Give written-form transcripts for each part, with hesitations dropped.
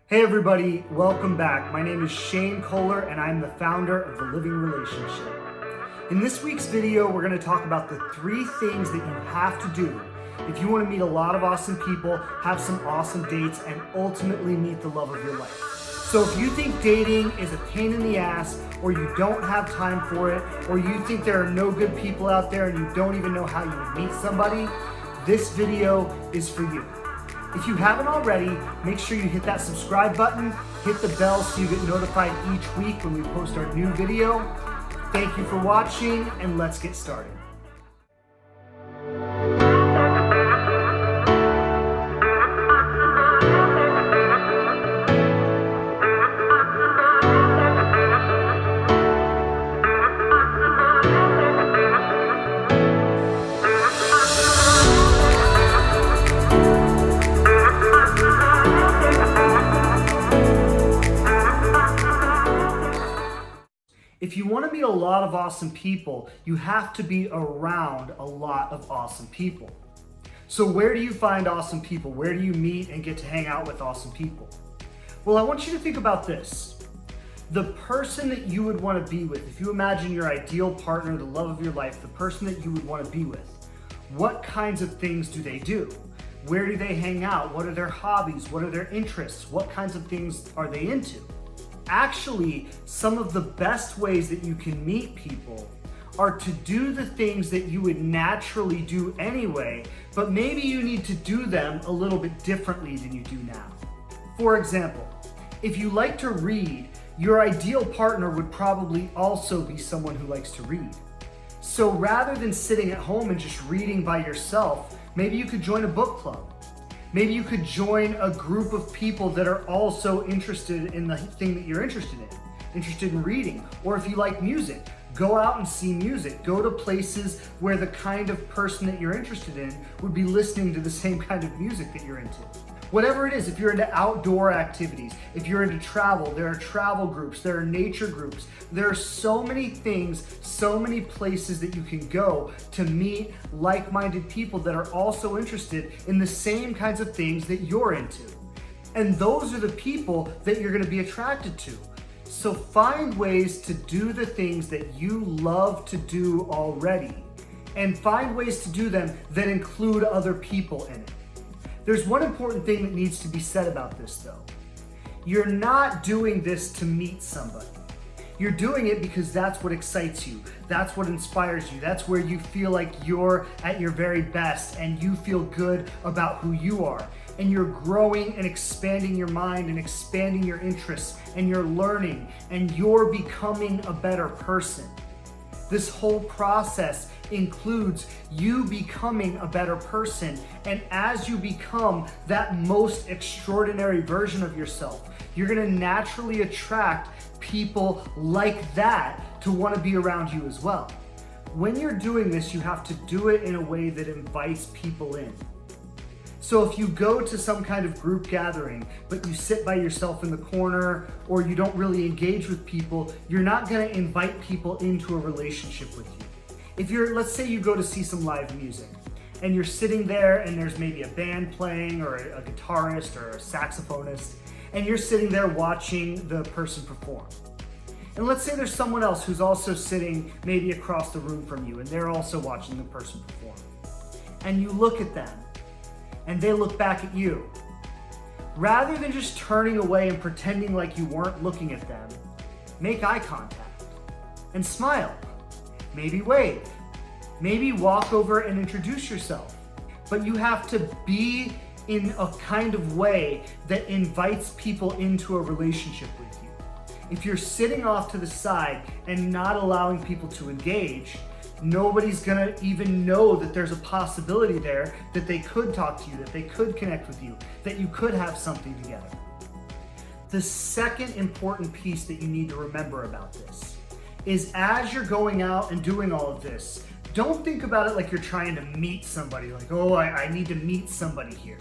Hey everybody, welcome back. My name is Shane Kohler and I'm the founder of The Living Relationship. In this week's video, we're going to talk about the 3 things that you have to do if you want to meet a lot of awesome people, have some awesome dates, and ultimately meet the love of your life. So if you think dating is a pain in the ass, or you don't have time for it, or you think there are no good people out there and you don't even know how you would meet somebody, this video is for you. If you haven't already, make sure you hit that subscribe button, hit the bell so you get notified each week when we post our new video. Thank you for watching, and let's get started. If you want to meet a lot of awesome people, you have to be around a lot of awesome people. So where do you find awesome people? Where do you meet and get to hang out with awesome people? Well, I want you to think about this. The person that you would want to be with, if you imagine your ideal partner, the love of your life, the person that you would want to be with, what kinds of things do they do? Where do they hang out? What are their hobbies? What are their interests? What kinds of things are they into? Actually, some of the best ways that you can meet people are to do the things that you would naturally do anyway, but maybe you need to do them a little bit differently than you do now. For example, if you like to read, your ideal partner would probably also be someone who likes to read. So rather than sitting at home and just reading by yourself, maybe you could join a book club. Maybe you could join a group of people that are also interested in the thing that you're interested in reading. Or if you like music, go out and see music. Go to places where the kind of person that you're interested in would be listening to the same kind of music that you're into. Whatever it is, if you're into outdoor activities, if you're into travel, there are travel groups, there are nature groups. There are so many things, so many places that you can go to meet like-minded people that are also interested in the same kinds of things that you're into. And those are the people that you're going to be attracted to. So find ways to do the things that you love to do already, and find ways to do them that include other people in it. There's one important thing that needs to be said about this though. You're not doing this to meet somebody. You're doing it because that's what excites you. That's what inspires you. That's where you feel like you're at your very best and you feel good about who you are. And you're growing and expanding your mind and expanding your interests, and you're learning and you're becoming a better person. This whole process includes you becoming a better person, and as you become that most extraordinary version of yourself, you're going to naturally attract people like that to want to be around you as well. When you're doing this, you have to do it in a way that invites people in. So if you go to some kind of group gathering, but you sit by yourself in the corner, or you don't really engage with people, you're not going to invite people into a relationship with you. Let's say you go to see some live music, and you're sitting there and there's maybe a band playing, or a guitarist or a saxophonist, and you're sitting there watching the person perform. And let's say there's someone else who's also sitting maybe across the room from you, and they're also watching the person perform. And you look at them, and they look back at you. Rather than just turning away and pretending like you weren't looking at them, make eye contact and smile. Maybe wave. Maybe walk over and introduce yourself. But you have to be in a kind of way that invites people into a relationship with you. If you're sitting off to the side and not allowing people to engage, nobody's gonna even know that there's a possibility there that they could talk to you, that they could connect with you, that you could have something together. The second important piece that you need to remember about this is, as you're going out and doing all of this, don't think about it like you're trying to meet somebody, like, oh, I need to meet somebody here.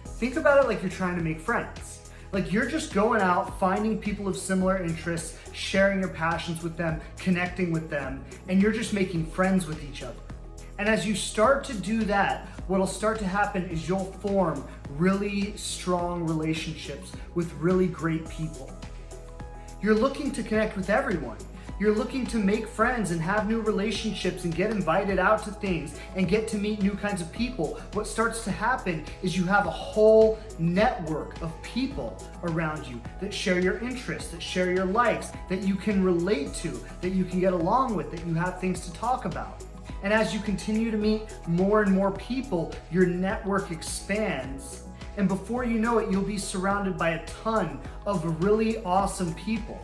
Think about it like you're trying to make friends. Like you're just going out, finding people of similar interests, sharing your passions with them, connecting with them, and you're just making friends with each other. And as you start to do that, what'll start to happen is you'll form really strong relationships with really great people. You're looking to connect with everyone. You're looking to make friends and have new relationships and get invited out to things and get to meet new kinds of people. What starts to happen is you have a whole network of people around you that share your interests, that share your likes, that you can relate to, that you can get along with, that you have things to talk about. And as you continue to meet more and more people, your network expands. And before you know it, you'll be surrounded by a ton of really awesome people.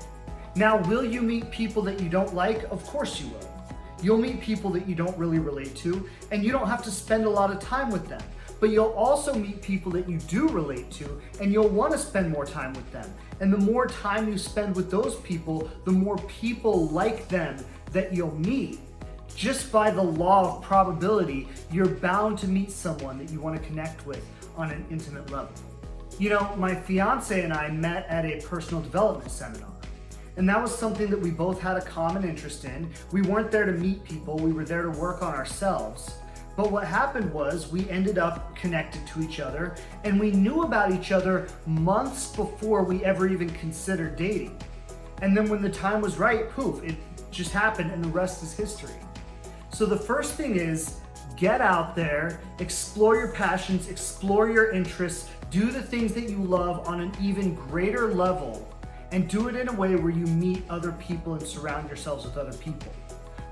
Now, will you meet people that you don't like? Of course you will. You'll meet people that you don't really relate to, and you don't have to spend a lot of time with them. But you'll also meet people that you do relate to, and you'll want to spend more time with them. And the more time you spend with those people, the more people like them that you'll meet. Just by the law of probability, you're bound to meet someone that you want to connect with on an intimate level. You know, my fiance and I met at a personal development seminar. And that was something that we both had a common interest in. We weren't there to meet people, we were there to work on ourselves. But what happened was we ended up connected to each other, and we knew about each other months before we ever even considered dating. And then when the time was right, poof, it just happened, and the rest is history. So the first thing is, get out there, explore your passions, explore your interests, do the things that you love on an even greater level, and do it in a way where you meet other people and surround yourselves with other people.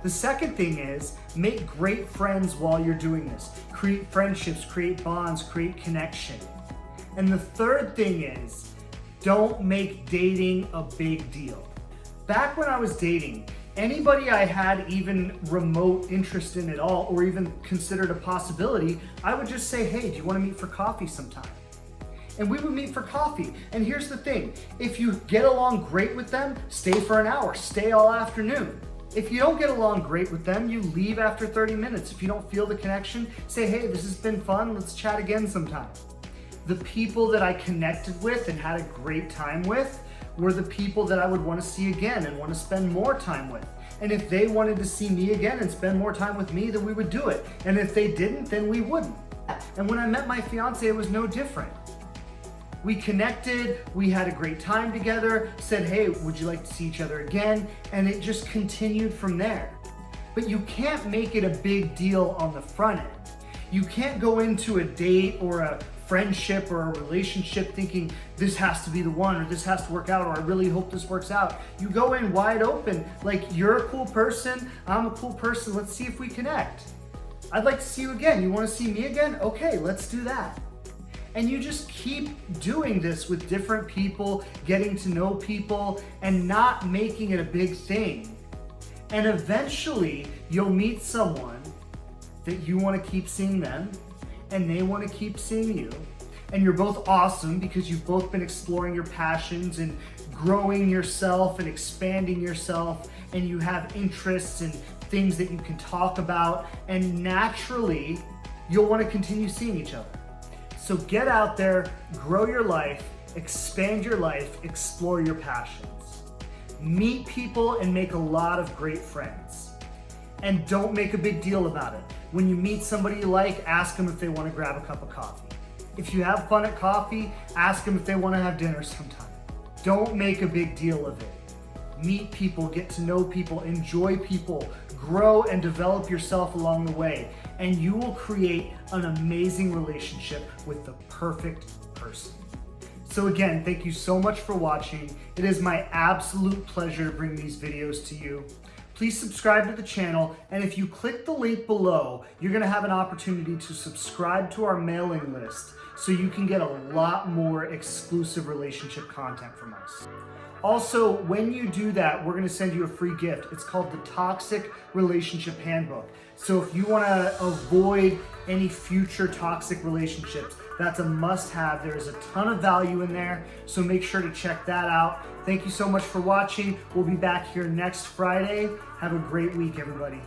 The second thing is, make great friends while you're doing this. Create friendships, create bonds, create connection. And the third thing is, don't make dating a big deal. Back when I was dating, anybody I had even remote interest in at all, or even considered a possibility, I would just say, hey, do you want to meet for coffee sometime? And we would meet for coffee. And here's the thing, if you get along great with them, stay for an hour, stay all afternoon. If you don't get along great with them, you leave after 30 minutes. If you don't feel the connection, say, hey, this has been fun, let's chat again sometime. The people that I connected with and had a great time with were the people that I would want to see again and want to spend more time with. And if they wanted to see me again and spend more time with me, then we would do it. And if they didn't, then we wouldn't. And when I met my fiance, it was no different. We connected, we had a great time together, said, hey, would you like to see each other again? And it just continued from there. But you can't make it a big deal on the front end. You can't go into a date or a friendship or a relationship thinking this has to be the one, or this has to work out, or I really hope this works out. You go in wide open, like, you're a cool person, I'm a cool person, let's see if we connect. I'd like to see you again. You want to see me again? Okay, let's do that. And you just keep doing this with different people, getting to know people, and not making it a big thing. And eventually, you'll meet someone that you want to keep seeing them, and they want to keep seeing you. And you're both awesome because you've both been exploring your passions and growing yourself and expanding yourself, and you have interests and things that you can talk about, and naturally, you'll want to continue seeing each other. So get out there, grow your life, expand your life, explore your passions. Meet people and make a lot of great friends. And don't make a big deal about it. When you meet somebody you like, ask them if they want to grab a cup of coffee. If you have fun at coffee, ask them if they want to have dinner sometime. Don't make a big deal of it. Meet people, get to know people, enjoy people, grow and develop yourself along the way, and you will create an amazing relationship with the perfect person. So again, thank you so much for watching. It is my absolute pleasure to bring these videos to you. Please subscribe to the channel, and if you click the link below, you're gonna have an opportunity to subscribe to our mailing list so you can get a lot more exclusive relationship content from us. Also, when you do that, we're gonna send you a free gift. It's called the Toxic Relationship Handbook. So if you wanna avoid any future toxic relationships, that's a must-have. There is a ton of value in there, so make sure to check that out. Thank you so much for watching. We'll be back here next Friday. Have a great week, everybody.